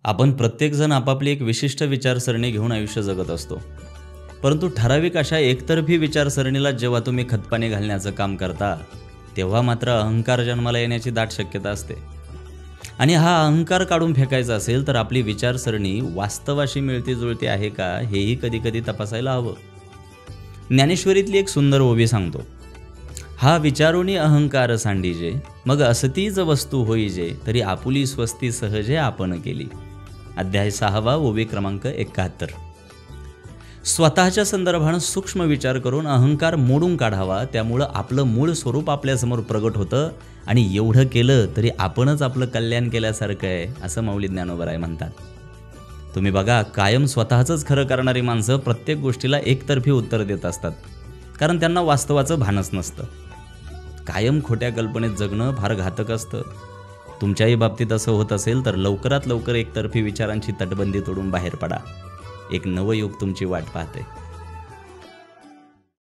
आपण प्रत्येकजण आपापली एक विशिष्ट विचारसरणी घेऊन आयुष्य जगत असतो. परंतु ठराविक अशा एकतर्फी विचारसरणीला जेव्हा तुम्ही खतपाणी घालण्याचं काम करता, तेव्हा मात्र अहंकार जन्माला येण्याची दाट शक्यता असते. आणि हा अहंकार काढून फेकायचा असेल तर आपली विचारसरणी वास्तवाशी मिळती जुळती आहे का, हेही कधी कधी तपासायला हवं. ज्ञानेश्वरीतली एक सुंदर ओवी सांगतो. हा विचारोनी अहंकार सांडीजे, मग असतीच वस्तू होईजे, तरी आपुली स्वस्ती सहजे आपण केली. अध्याय 6, ओवी क्रमांक 71. स्वतःच्या संदर्भानं सूक्ष्म विचार करून अहंकार मोडून काढावा. त्यामुळं आपलं मूळ स्वरूप आपल्यासमोर प्रगट होतं आणि एवढं केलं तरी आपणच आपलं कल्याण केल्यासारखं आहे, असं माऊली ज्ञानोबराय म्हणतात. तुम्ही बघा, कायम स्वतःचंच खरं करणारी माणसं प्रत्येक गोष्टीला एकतर्फी उत्तर देत असतात, कारण त्यांना वास्तवाचं भानच नसतं. कायम खोट्या कल्पनेत जगणं फार घातक असतं. तुमच्याही बाबतीत असं होत असेल तर लवकरात लवकर एकतर्फी विचारांची तटबंदी तोडून बाहेर पडा. एक नवं युग तुमची वाट पाहते.